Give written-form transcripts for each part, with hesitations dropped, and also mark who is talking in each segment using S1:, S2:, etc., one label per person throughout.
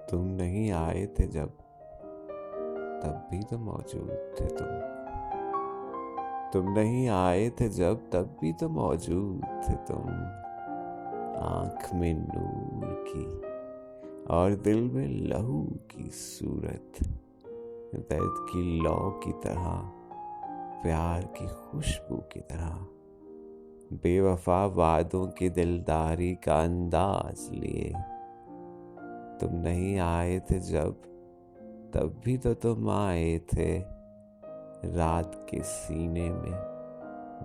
S1: تم نہیں آئے تھے جب، تب بھی تو موجود تھے تم نہیں آئے تھے جب، تب بھی تو موجود تھے تم، آنکھ میں نور کی اور دل میں لہو کی صورت، درد کی لو کی طرح، پیار کی خوشبو کی طرح، بے وفا وعدوں کی دلداری کا انداز لیے. تم نہیں آئے تھے جب، تب بھی تو تم آئے تھے، رات کے سینے میں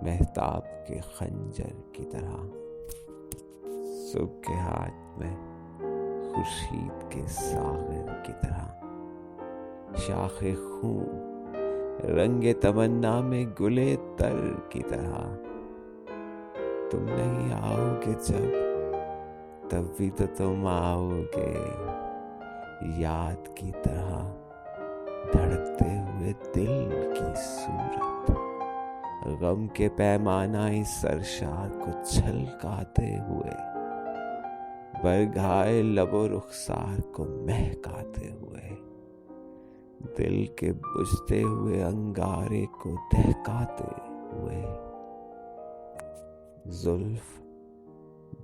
S1: مہتاب کے خنجر کی طرح، صبح کے ہاتھ میں خورشید کے ساغر کی طرح، شاخ خون رنگ تمنا میں گلے تر کی طرح. تم نہیں آؤ گے جب، تب بھی تو تم آؤ گے، یاد کی طرح دھڑکتے ہوئے دل کی صورت، غم کے پیمانہ اس سرشار کو چھلکاتے ہوئے، برگھائے لب و رخسار کو مہکاتے ہوئے، دل کے بجھتے ہوئے انگارے کو دہکاتے ہوئے. زلف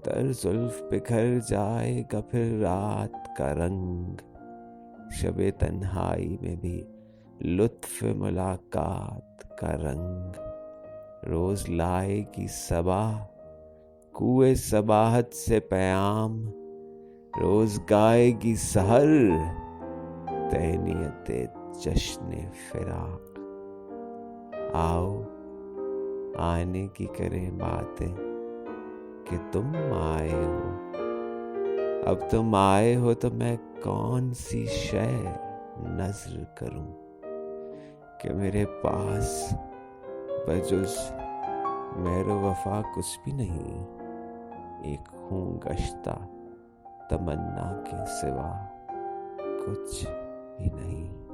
S1: در زلف بکھر جائے گا پھر رات کا رنگ، شب تنہائی میں بھی لطف ملاقات کا رنگ، روز لائے گی صبا کوئے صباحت سے پیام، روز گائے گی سحر تہنیت جشن فراق. آؤ آنے کی کریں باتیں کہ تم آئے ہو، اب تم آئے ہو تو میں کون سی شے نظر کروں کہ میرے پاس بجز مہر و وفا کچھ بھی نہیں، ایک خون گشتہ تمنا کے سوا کچھ بھی نہیں.